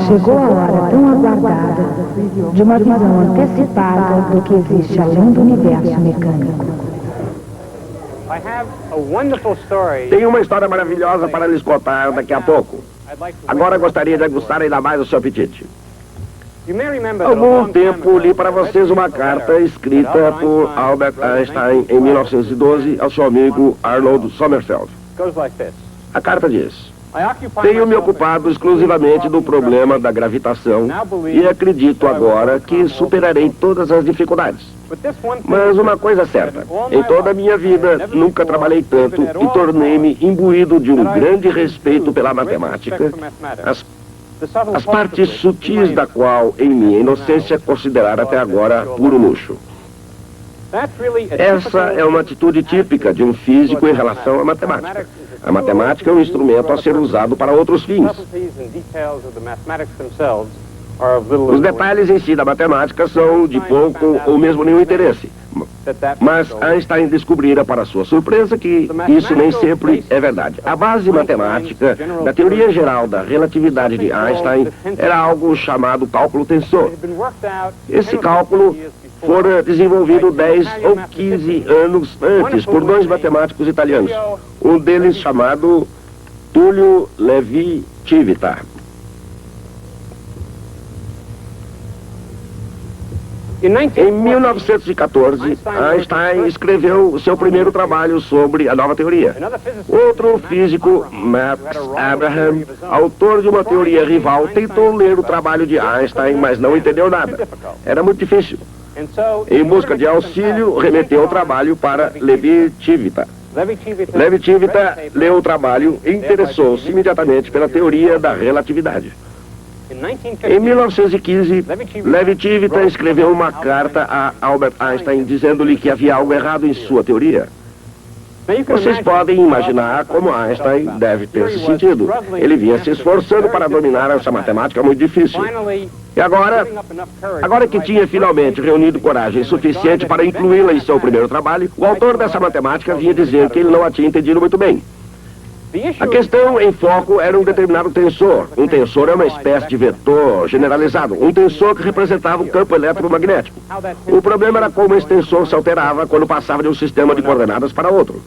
chegou a hora tão aguardada de uma visão antecipada do que existe além do universo mecânico. Tenho uma história maravilhosa para lhes contar daqui a pouco. Agora gostaria de aguçar ainda mais o seu apetite. Há algum tempo li para vocês uma carta escrita por Albert Einstein em 1912 ao seu amigo Arnold Sommerfeld. A carta diz: tenho me ocupado exclusivamente do problema da gravitação e acredito agora que superarei todas as dificuldades. Mas uma coisa é certa, em toda a minha vida nunca trabalhei tanto e tornei-me imbuído de um grande respeito pela matemática, as partes sutis da qual, em minha inocência, considerara até agora puro luxo. Essa é uma atitude típica de um físico em relação à matemática. A matemática é um instrumento a ser usado para outros fins. Os detalhes em si da matemática são de pouco ou mesmo nenhum interesse. Mas Einstein descobrira, para sua surpresa, que isso nem sempre é verdade. A base matemática da teoria geral da relatividade de Einstein era algo chamado cálculo tensor. Esse cálculo fora desenvolvido 10 ou 15 anos antes por dois matemáticos italianos. Um deles chamado Tullio Levi-Civita. Em 1914, Einstein escreveu o seu primeiro trabalho sobre a nova teoria. Outro físico, Max Abraham, autor de uma teoria rival, tentou ler o trabalho de Einstein, mas não entendeu nada. Era muito difícil. Em busca de auxílio, remeteu o trabalho para Levi-Civita. Levi-Civita leu o trabalho e interessou-se imediatamente pela teoria da relatividade. Em 1915, Levi-Civita escreveu uma carta a Albert Einstein dizendo-lhe que havia algo errado em sua teoria. Vocês podem imaginar como Einstein deve ter se sentido. Ele vinha se esforçando para dominar essa matemática muito difícil. E agora que tinha finalmente reunido coragem suficiente para incluí-la em seu primeiro trabalho, o autor dessa matemática vinha dizer que ele não a tinha entendido muito bem. A questão em foco era um determinado tensor. Um tensor é uma espécie de vetor generalizado. Um tensor que representava o campo eletromagnético. O problema era como esse tensor se alterava quando passava de um sistema de coordenadas para outro.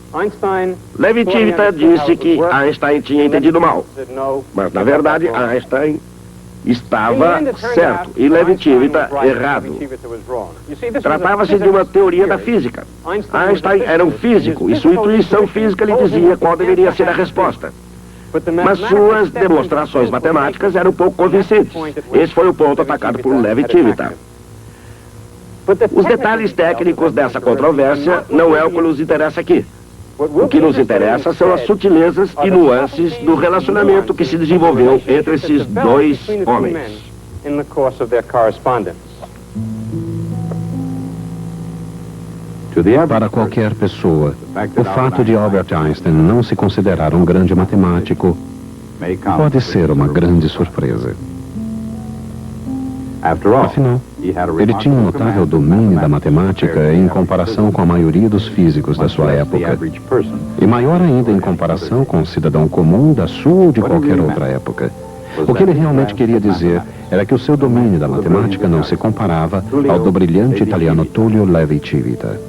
Levi-Civita disse que Einstein tinha entendido mal. Mas, na verdade, Einstein estava certo e Levi-Civita errado. Tratava-se de uma teoria da física. Einstein era um físico e sua intuição física lhe dizia qual deveria ser a resposta. Mas suas demonstrações matemáticas eram pouco convincentes. Esse foi o ponto atacado por Levi-Civita. Os detalhes técnicos dessa controvérsia não é o que nos interessa aqui. O que nos interessa são as sutilezas e nuances do relacionamento que se desenvolveu entre esses dois homens. Para qualquer pessoa, o fato de Albert Einstein não se considerar um grande matemático pode ser uma grande surpresa. Afinal, ele tinha um notável domínio da matemática em comparação com a maioria dos físicos da sua época, e maior ainda em comparação com o cidadão comum da sua ou de qualquer outra época. O que ele realmente queria dizer era que o seu domínio da matemática não se comparava ao do brilhante italiano Tullio Levi-Civita.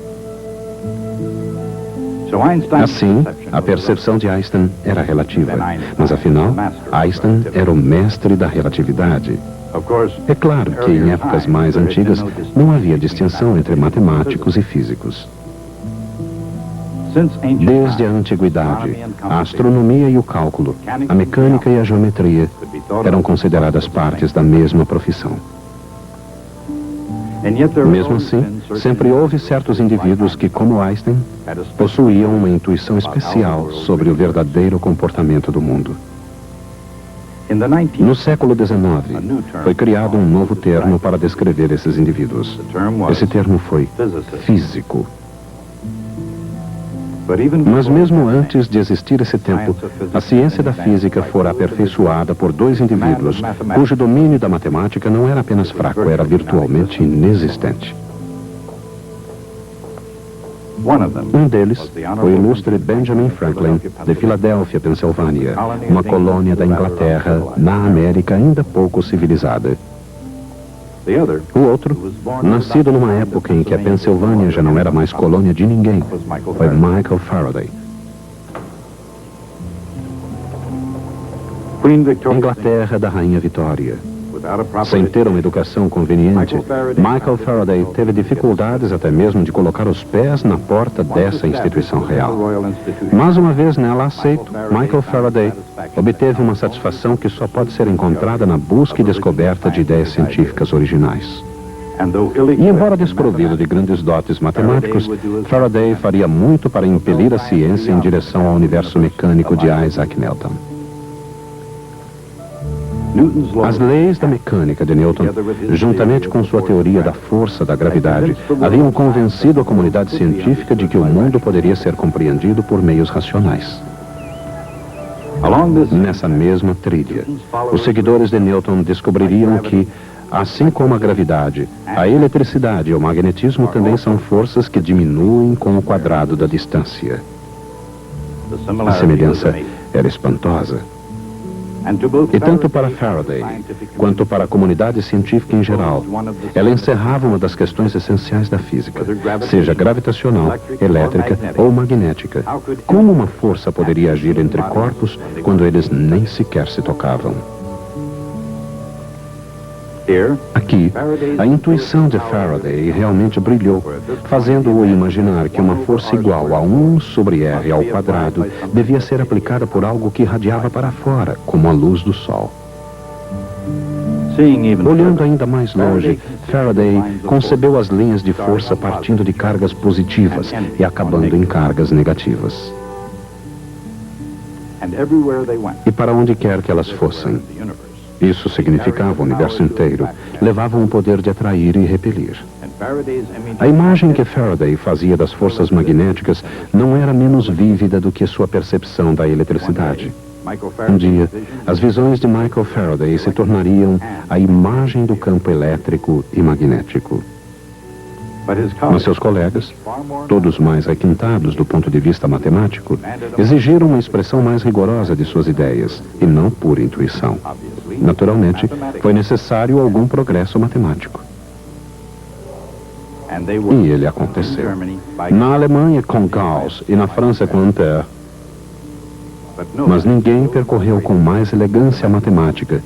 Assim, a percepção de Einstein era relativa, mas afinal, Einstein era o mestre da relatividade. É claro que em épocas mais antigas não havia distinção entre matemáticos e físicos. Desde a antiguidade, a astronomia e o cálculo, a mecânica e a geometria eram consideradas partes da mesma profissão. Mesmo assim, sempre houve certos indivíduos que, como Einstein, possuíam uma intuição especial sobre o verdadeiro comportamento do mundo. No século XIX, foi criado um novo termo para descrever esses indivíduos. Esse termo foi físico. Mas mesmo antes de existir esse tempo, a ciência da física fora aperfeiçoada por dois indivíduos cujo domínio da matemática não era apenas fraco, era virtualmente inexistente. Um deles foi o ilustre Benjamin Franklin, de Filadélfia, Pensilvânia, uma colônia da Inglaterra, na América ainda pouco civilizada. O outro, nascido numa época em que a Pensilvânia já não era mais colônia de ninguém, foi Michael Faraday. Inglaterra da Rainha Vitória. Sem ter uma educação conveniente, Michael Faraday teve dificuldades até mesmo de colocar os pés na porta dessa instituição real. Mas uma vez nela aceito, Michael Faraday obteve uma satisfação que só pode ser encontrada na busca e descoberta de ideias científicas originais. E embora desprovido de grandes dotes matemáticos, Faraday faria muito para impelir a ciência em direção ao universo mecânico de Isaac Newton. As leis da mecânica de Newton, juntamente com sua teoria da força da gravidade, haviam convencido a comunidade científica de que o mundo poderia ser compreendido por meios racionais. Nessa mesma trilha, os seguidores de Newton descobririam que, assim como a gravidade, a eletricidade e o magnetismo também são forças que diminuem com o quadrado da distância. A semelhança era espantosa. E tanto para Faraday, quanto para a comunidade científica em geral, ela encerrava uma das questões essenciais da física, seja gravitacional, elétrica ou magnética. Como uma força poderia agir entre corpos quando eles nem sequer se tocavam? Aqui, a intuição de Faraday realmente brilhou, fazendo-o imaginar que uma força igual a 1 sobre R ao quadrado devia ser aplicada por algo que irradiava para fora, como a luz do Sol. Olhando ainda mais longe, Faraday concebeu as linhas de força partindo de cargas positivas e acabando em cargas negativas. E para onde quer que elas fossem, isso significava o universo inteiro, levavam o poder de atrair e repelir. A imagem que Faraday fazia das forças magnéticas não era menos vívida do que sua percepção da eletricidade. Um dia, as visões de Michael Faraday se tornariam a imagem do campo elétrico e magnético. Mas seus colegas, todos mais requintados do ponto de vista matemático, exigiram uma expressão mais rigorosa de suas ideias, e não pura intuição. Naturalmente, foi necessário algum progresso matemático. E ele aconteceu. Na Alemanha com Gauss e na França com Ampère. Mas ninguém percorreu com mais elegância a matemática,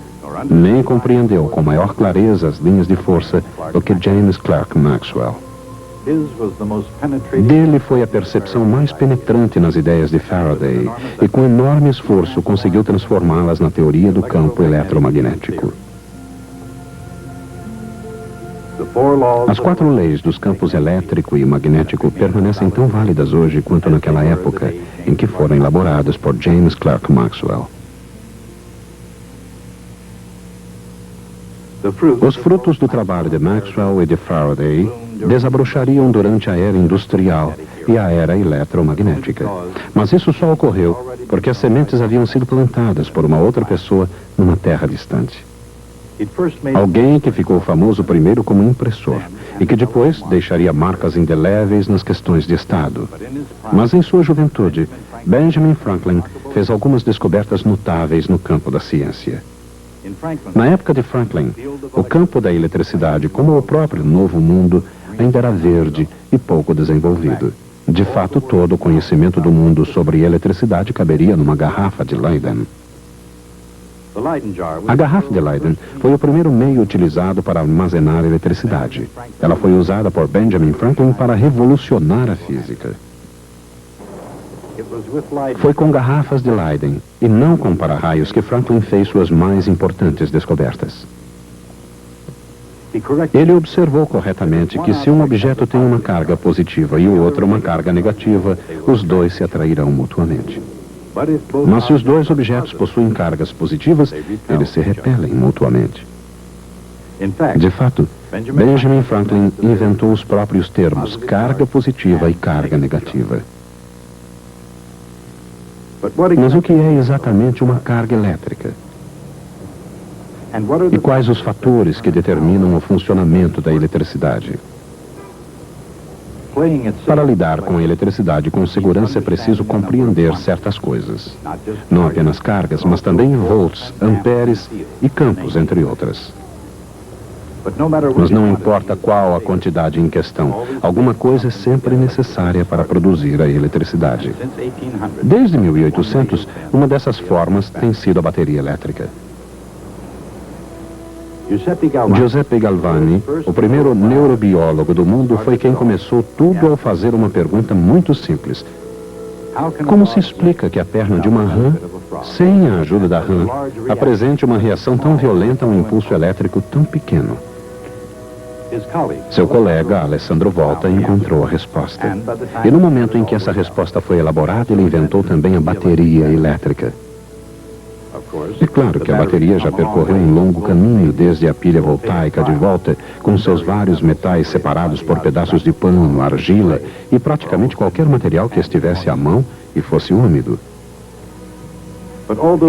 nem compreendeu com maior clareza as linhas de força do que James Clerk Maxwell. Dele foi a percepção mais penetrante nas ideias de Faraday e com enorme esforço conseguiu transformá-las na teoria do campo eletromagnético. As 4 leis dos campos elétrico e magnético permanecem tão válidas hoje quanto naquela época em que foram elaboradas por James Clerk Maxwell. Os frutos do trabalho de Maxwell e de Faraday desabrochariam durante a era industrial e a era eletromagnética. Mas isso só ocorreu porque as sementes haviam sido plantadas por uma outra pessoa numa terra distante. Alguém que ficou famoso primeiro como impressor e que depois deixaria marcas indeléveis nas questões de Estado. Mas em sua juventude, Benjamin Franklin fez algumas descobertas notáveis no campo da ciência. Na época de Franklin, o campo da eletricidade, como o próprio Novo Mundo, ainda era verde e pouco desenvolvido. De fato, todo o conhecimento do mundo sobre eletricidade caberia numa garrafa de Leyden. A garrafa de Leyden foi o primeiro meio utilizado para armazenar eletricidade. Ela foi usada por Benjamin Franklin para revolucionar a física. Foi com garrafas de Leyden e não com para-raios que Franklin fez suas mais importantes descobertas. Ele observou corretamente que se um objeto tem uma carga positiva e o outro uma carga negativa, os dois se atrairão mutuamente. Mas se os dois objetos possuem cargas positivas, eles se repelem mutuamente. De fato, Benjamin Franklin inventou os próprios termos carga positiva e carga negativa. Mas o que é exatamente uma carga elétrica? E quais os fatores que determinam o funcionamento da eletricidade? Para lidar com a eletricidade com segurança é preciso compreender certas coisas. Não apenas cargas, mas também volts, amperes e campos, entre outras. Mas não importa qual a quantidade em questão, alguma coisa é sempre necessária para produzir a eletricidade. Desde 1800, uma dessas formas tem sido a bateria elétrica. Giuseppe Galvani, o primeiro neurobiólogo do mundo, foi quem começou tudo ao fazer uma pergunta muito simples. Como se explica que a perna de uma rã, sem a ajuda da rã, apresente uma reação tão violenta a um impulso elétrico tão pequeno? Seu colega, Alessandro Volta, encontrou a resposta. E no momento em que essa resposta foi elaborada, ele inventou também a bateria elétrica. É claro que a bateria já percorreu um longo caminho desde a pilha voltaica de volta, com seus vários metais separados por pedaços de pano, argila e praticamente qualquer material que estivesse à mão e fosse úmido.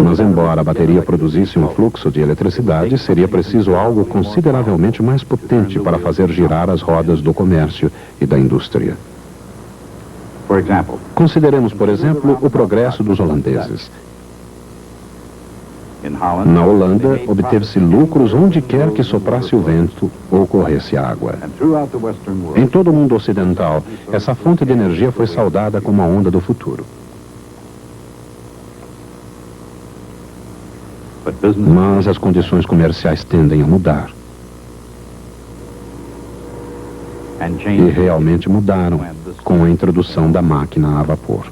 Mas embora a bateria produzisse um fluxo de eletricidade, seria preciso algo consideravelmente mais potente para fazer girar as rodas do comércio e da indústria. Consideremos, por exemplo, o progresso dos holandeses. Na Holanda, obteve-se lucros onde quer que soprasse o vento ou corresse água. Em todo o mundo ocidental, essa fonte de energia foi saudada como a onda do futuro. Mas as condições comerciais tendem a mudar. E realmente mudaram com a introdução da máquina a vapor.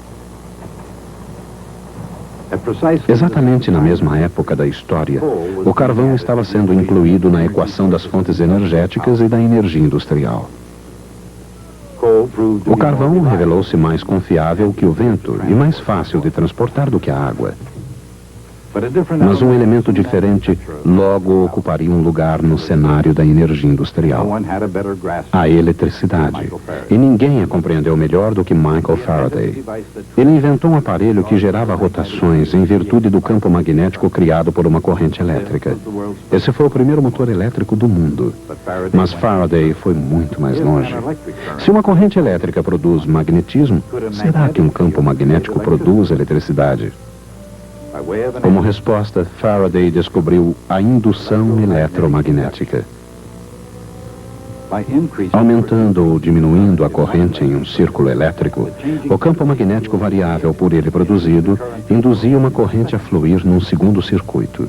Exatamente na mesma época da história, o carvão estava sendo incluído na equação das fontes energéticas e da energia industrial. O carvão revelou-se mais confiável que o vento e mais fácil de transportar do que a água. Mas um elemento diferente logo ocuparia um lugar no cenário da energia industrial: a eletricidade. E ninguém a compreendeu melhor do que Michael Faraday. Ele inventou um aparelho que gerava rotações em virtude do campo magnético criado por uma corrente elétrica. Esse foi o primeiro motor elétrico do mundo. Mas Faraday foi muito mais longe. Se uma corrente elétrica produz magnetismo, será que um campo magnético produz eletricidade? Como resposta, Faraday descobriu a indução eletromagnética. Aumentando ou diminuindo a corrente em um círculo elétrico, o campo magnético variável por ele produzido induzia uma corrente a fluir num segundo circuito.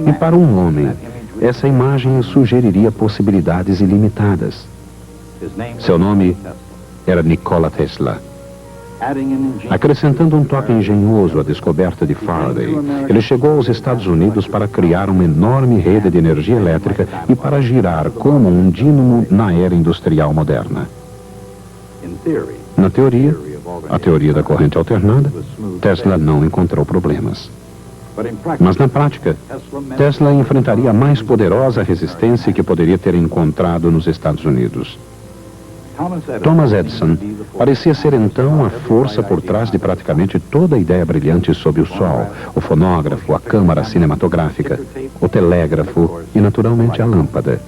E para um homem, essa imagem sugeriria possibilidades ilimitadas. Seu nome era Nikola Tesla. Acrescentando um toque engenhoso à descoberta de Faraday, ele chegou aos Estados Unidos para criar uma enorme rede de energia elétrica e para girar como um dínamo na era industrial moderna. Na teoria, a teoria da corrente alternada, Tesla não encontrou problemas. Mas na prática, Tesla enfrentaria a mais poderosa resistência que poderia ter encontrado nos Estados Unidos. Thomas Edison parecia ser então a força por trás de praticamente toda a ideia brilhante sobre o Sol, o fonógrafo, a câmara cinematográfica, o telégrafo e, naturalmente, a lâmpada.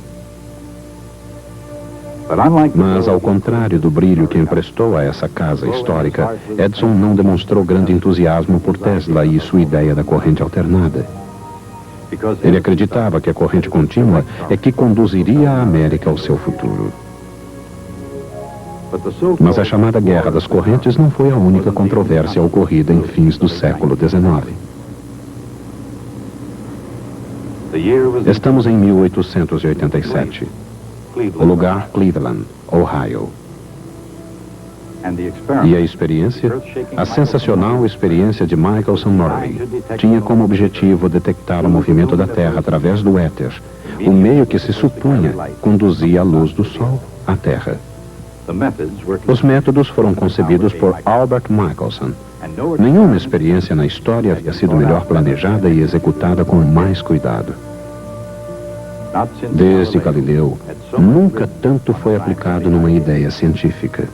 Mas, ao contrário do brilho que emprestou a essa casa histórica, Edison não demonstrou grande entusiasmo por Tesla e sua ideia da corrente alternada. Ele acreditava que a corrente contínua é que conduziria a América ao seu futuro. Mas a chamada Guerra das Correntes não foi a única controvérsia ocorrida em fins do século XIX. Estamos em 1887. O lugar, Cleveland, Ohio. E a experiência? A sensacional experiência de Michelson Morley tinha como objetivo detectar o movimento da Terra através do éter, o meio que se supunha conduzia a luz do Sol à Terra. Os métodos foram concebidos por Albert Michelson. Nenhuma experiência na história havia sido melhor planejada e executada com mais cuidado. Desde Galileu, nunca tanto foi aplicado numa ideia científica.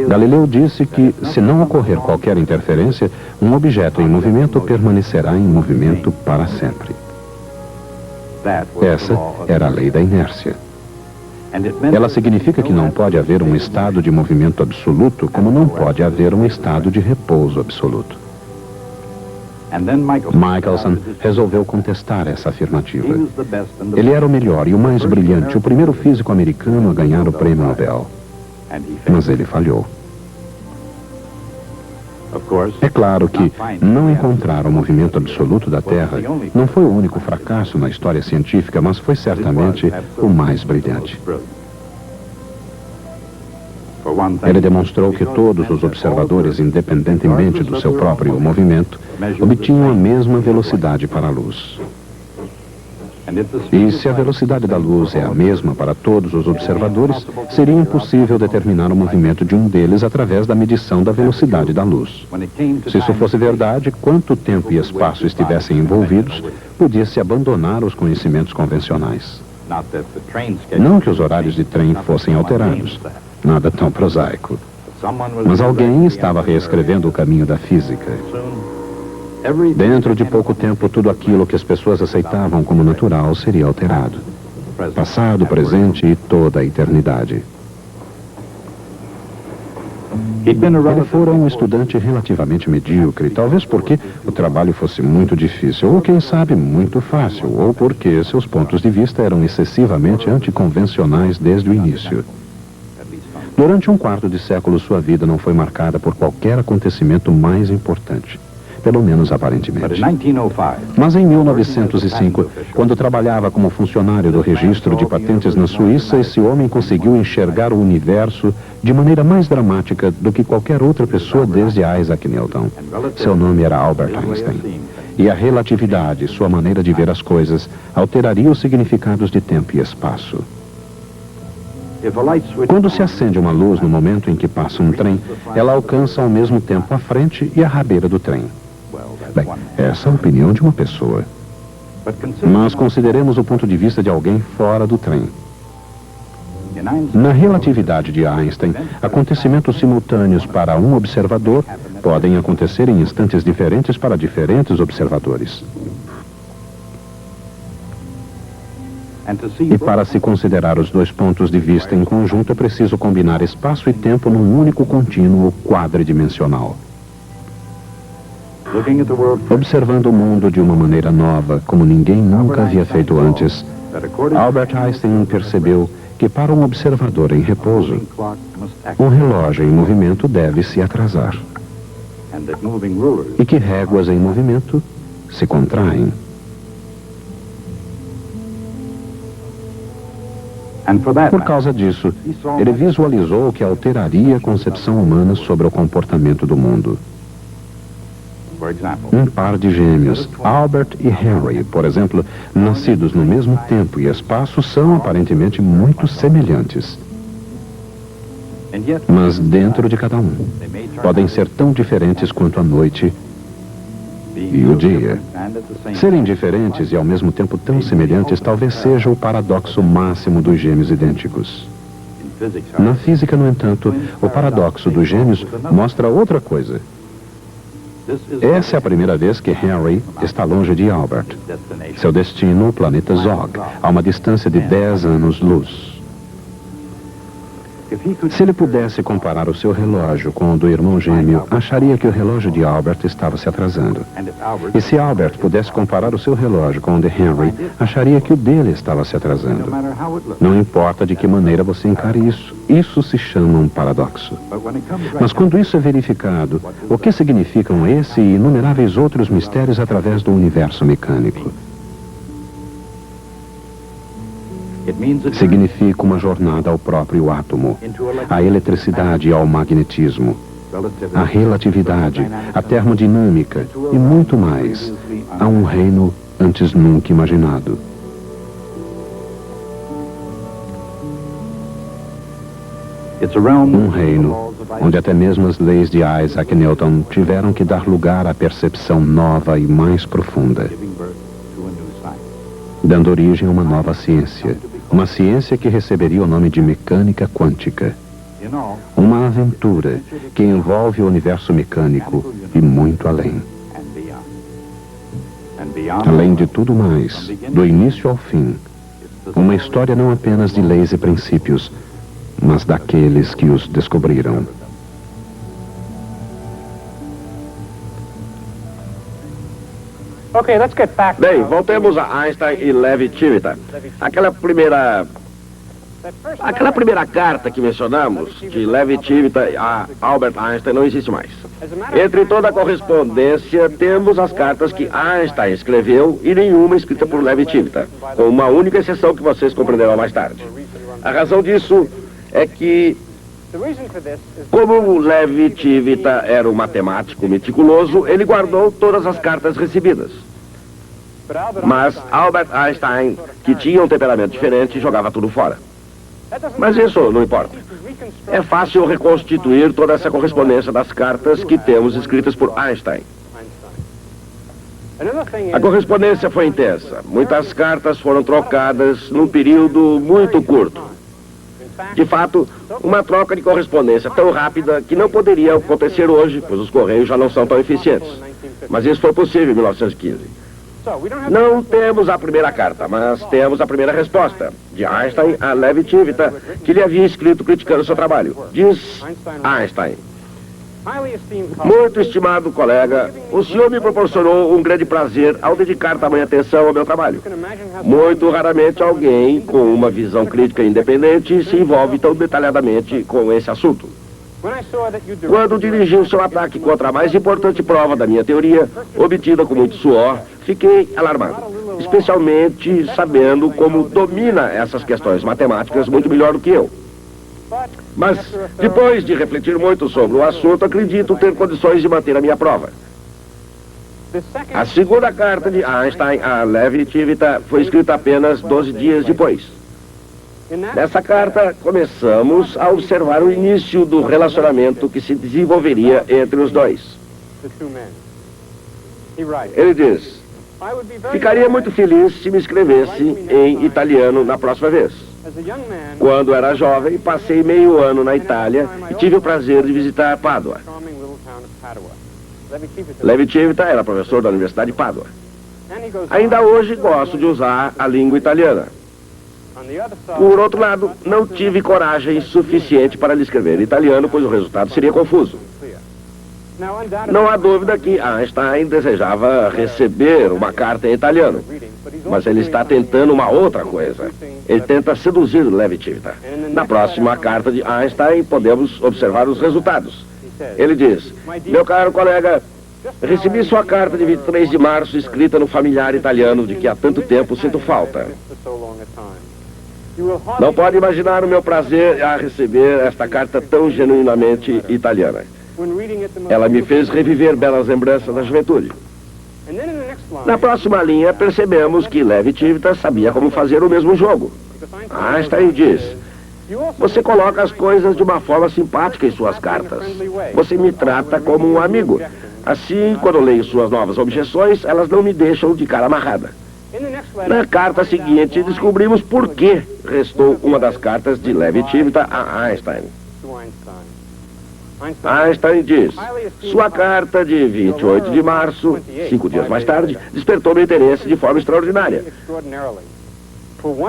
Galileu disse que, se não ocorrer qualquer interferência, um objeto em movimento permanecerá em movimento para sempre. Essa era a lei da inércia. Ela significa que não pode haver um estado de movimento absoluto, como não pode haver um estado de repouso absoluto. Michelson resolveu contestar essa afirmativa. Ele era o melhor e o mais brilhante, o primeiro físico americano a ganhar o prêmio Nobel. Mas ele falhou. É claro que não encontrar o movimento absoluto da Terra não foi o único fracasso na história científica, mas foi certamente o mais brilhante. Ele demonstrou que todos os observadores, independentemente do seu próprio movimento, obtinham a mesma velocidade para a luz. E se a velocidade da luz é a mesma para todos os observadores, seria impossível determinar o movimento de um deles através da medição da velocidade da luz. Se isso fosse verdade, quanto tempo e espaço estivessem envolvidos, podia-se abandonar os conhecimentos convencionais. Não que os horários de trem fossem alterados, nada tão prosaico. Mas alguém estava reescrevendo o caminho da física. Dentro de pouco tempo, tudo aquilo que as pessoas aceitavam como natural seria alterado. Passado, presente e toda a eternidade. Ele fora um estudante relativamente medíocre, talvez porque o trabalho fosse muito difícil, ou quem sabe, muito fácil, ou porque seus pontos de vista eram excessivamente anticonvencionais desde o início. Durante um quarto de século, sua vida não foi marcada por qualquer acontecimento mais importante. Pelo menos aparentemente. Mas em 1905, quando trabalhava como funcionário do registro de patentes na Suíça, esse homem conseguiu enxergar o universo de maneira mais dramática do que qualquer outra pessoa desde Isaac Newton. Seu nome era Albert Einstein. E a relatividade, sua maneira de ver as coisas, alteraria os significados de tempo e espaço. Quando se acende uma luz no momento em que passa um trem, ela alcança ao mesmo tempo a frente e a rabeira do trem. Bem, essa é a opinião de uma pessoa. Mas consideremos o ponto de vista de alguém fora do trem. Na relatividade de Einstein, acontecimentos simultâneos para um observador podem acontecer em instantes diferentes para diferentes observadores. E para se considerar os dois pontos de vista em conjunto, é preciso combinar espaço e tempo num único contínuo quadridimensional. Observando o mundo de uma maneira nova, como ninguém nunca havia feito antes, Albert Einstein percebeu que para um observador em repouso, um relógio em movimento deve se atrasar. E que réguas em movimento se contraem. Por causa disso, ele visualizou o que alteraria a concepção humana sobre o comportamento do mundo. Um par de gêmeos, Albert e Henry, por exemplo, nascidos no mesmo tempo e espaço, são aparentemente muito semelhantes. Mas dentro de cada um, podem ser tão diferentes quanto a noite e o dia. Serem diferentes e ao mesmo tempo tão semelhantes talvez seja o paradoxo máximo dos gêmeos idênticos. Na física, no entanto, o paradoxo dos gêmeos mostra outra coisa. Essa é a primeira vez que Henry está longe de Albert. Seu destino, o planeta Zog, a uma distância de 10 anos-luz. Se ele pudesse comparar o seu relógio com o do irmão gêmeo, acharia que o relógio de Albert estava se atrasando. E se Albert pudesse comparar o seu relógio com o de Henry, acharia que o dele estava se atrasando. Não importa de que maneira você encare isso, isso se chama um paradoxo. Mas quando isso é verificado, o que significam esse e inumeráveis outros mistérios através do universo mecânico? Significa uma jornada ao próprio átomo, à eletricidade e ao magnetismo, à relatividade, à termodinâmica e muito mais, a um reino antes nunca imaginado. Um reino onde até mesmo as leis de Isaac Newton tiveram que dar lugar à percepção nova e mais profunda, dando origem a uma nova ciência. Uma ciência que receberia o nome de mecânica quântica. Uma aventura que envolve o universo mecânico e muito além. Além de tudo mais, do início ao fim, Uma história não apenas de leis e princípios, mas daqueles que os descobriram. Bem, voltemos a Einstein e Levi-Civita. Aquela primeira carta que mencionamos, de Levi-Civita a Albert Einstein, não existe mais. Entre toda a correspondência, temos as cartas que Einstein escreveu e nenhuma escrita por Levi-Civita, com uma única exceção que vocês compreenderão mais tarde. A razão disso é que, como Levi-Civita era um matemático meticuloso, ele guardou todas as cartas recebidas. Mas Albert Einstein, que tinha um temperamento diferente, jogava tudo fora. Mas isso não importa. É fácil reconstituir toda essa correspondência das cartas que temos escritas por Einstein. A correspondência foi intensa. Muitas cartas foram trocadas num período muito curto. De fato, uma troca de correspondência tão rápida que não poderia acontecer hoje, pois os correios já não são tão eficientes. Mas isso foi possível em 1915. Não temos a primeira carta, mas temos a primeira resposta, de Einstein a Levi-Civita, que lhe havia escrito criticando seu trabalho. Diz Einstein: muito estimado colega, o senhor me proporcionou um grande prazer ao dedicar tamanha atenção ao meu trabalho. Muito raramente alguém com uma visão crítica independente se envolve tão detalhadamente com esse assunto. Quando dirigiu seu ataque contra a mais importante prova da minha teoria, obtida com muito suor, fiquei alarmado, especialmente sabendo como domina essas questões matemáticas muito melhor do que eu. Mas, depois de refletir muito sobre o assunto, acredito ter condições de manter a minha prova. A segunda carta de Einstein a Levi-Civita foi escrita apenas 12 dias depois. Nessa carta, começamos a observar o início do relacionamento que se desenvolveria entre os dois. Ele diz: ficaria muito feliz se me escrevesse em italiano na próxima vez. Quando era jovem, passei meio ano na Itália e tive o prazer de visitar Pádua. Levi-Civita era professor da Universidade de Pádua. Ainda hoje gosto de usar a língua italiana. Por outro lado, não tive coragem suficiente para lhe escrever em italiano, pois o resultado seria confuso. Não há dúvida que Einstein desejava receber uma carta em italiano, mas ele está tentando uma outra coisa. Ele tenta seduzir Levi-Civita. Na próxima carta de Einstein, podemos observar os resultados. Ele diz: meu caro colega, recebi sua carta de 23 de março, escrita no familiar italiano de que há tanto tempo sinto falta. Não pode imaginar o meu prazer a receber esta carta tão genuinamente italiana. Ela me fez reviver belas lembranças da juventude. Na próxima linha, percebemos que Levi-Civita sabia como fazer o mesmo jogo. Einstein diz: você coloca as coisas de uma forma simpática em suas cartas. Você me trata como um amigo. Assim, quando leio suas novas objeções, elas não me deixam de cara amarrada. Na carta seguinte, descobrimos por que restou uma das cartas de Levi-Civita a Einstein. Einstein diz: sua carta de 28 de março, 5 dias mais tarde, despertou meu interesse de forma extraordinária.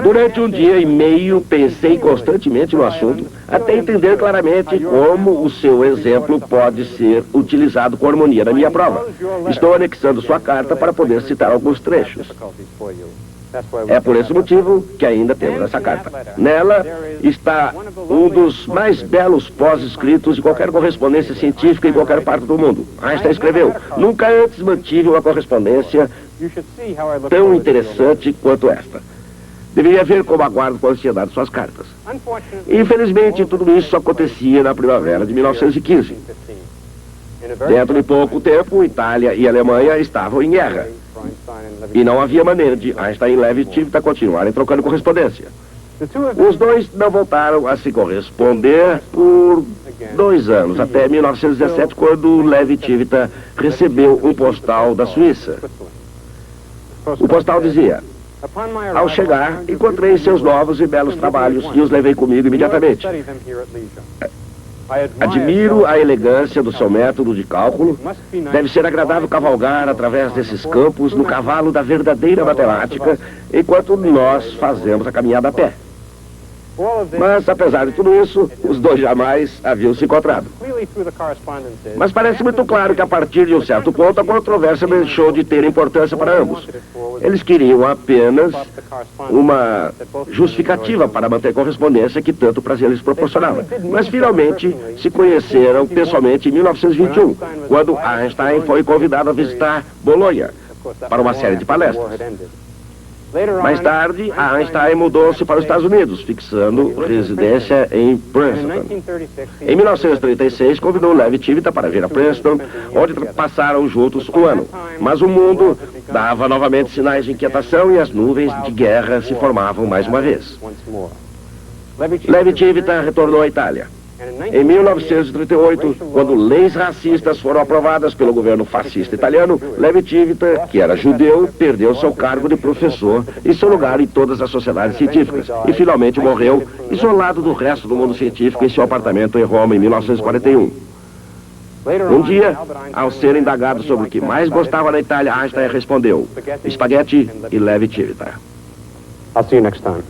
Durante um dia e meio, pensei constantemente no assunto, até entender claramente como o seu exemplo pode ser utilizado com harmonia na minha prova. Estou anexando sua carta para poder citar alguns trechos. É por esse motivo que ainda temos essa carta. Nela está um dos mais belos pós-escritos de qualquer correspondência científica em qualquer parte do mundo. Einstein escreveu: nunca antes mantive uma correspondência tão interessante quanto esta. Deveria ver como aguardo com ansiedade suas cartas. Infelizmente, tudo isso acontecia na primavera de 1915. Dentro de pouco tempo, Itália e Alemanha estavam em guerra. E não havia maneira de Einstein e Levi-Civita continuarem trocando correspondência. Os dois não voltaram a se corresponder por 2 anos, até 1917, quando Levi-Civita recebeu um postal da Suíça. O postal dizia: ao chegar, encontrei seus novos e belos trabalhos e os levei comigo imediatamente. Admiro a elegância do seu método de cálculo. Deve ser agradável cavalgar através desses campos no cavalo da verdadeira matemática, enquanto nós fazemos a caminhada a pé. Mas, apesar de tudo isso, os dois jamais haviam se encontrado. Mas parece muito claro que, a partir de um certo ponto, a controvérsia deixou de ter importância para ambos. Eles queriam apenas uma justificativa para manter a correspondência que tanto prazer lhes proporcionava. Mas, finalmente, se conheceram pessoalmente em 1921, quando Einstein foi convidado a visitar Bolonha para uma série de palestras. Mais tarde, Einstein mudou-se para os Estados Unidos, fixando residência em Princeton. Em 1936, convidou Levi Civita para vir a Princeton, onde passaram juntos um ano. Mas o mundo dava novamente sinais de inquietação e as nuvens de guerra se formavam mais uma vez. Levi Civita retornou à Itália. Em 1938, quando leis racistas foram aprovadas pelo governo fascista italiano, Levi Civita, que era judeu, perdeu seu cargo de professor e seu lugar em todas as sociedades científicas. E finalmente morreu, isolado do resto do mundo científico, em seu apartamento em Roma, em 1941. Um dia, ao ser indagado sobre o que mais gostava da Itália, Einstein respondeu: espaguete e Levi Civita. I'll see you next time.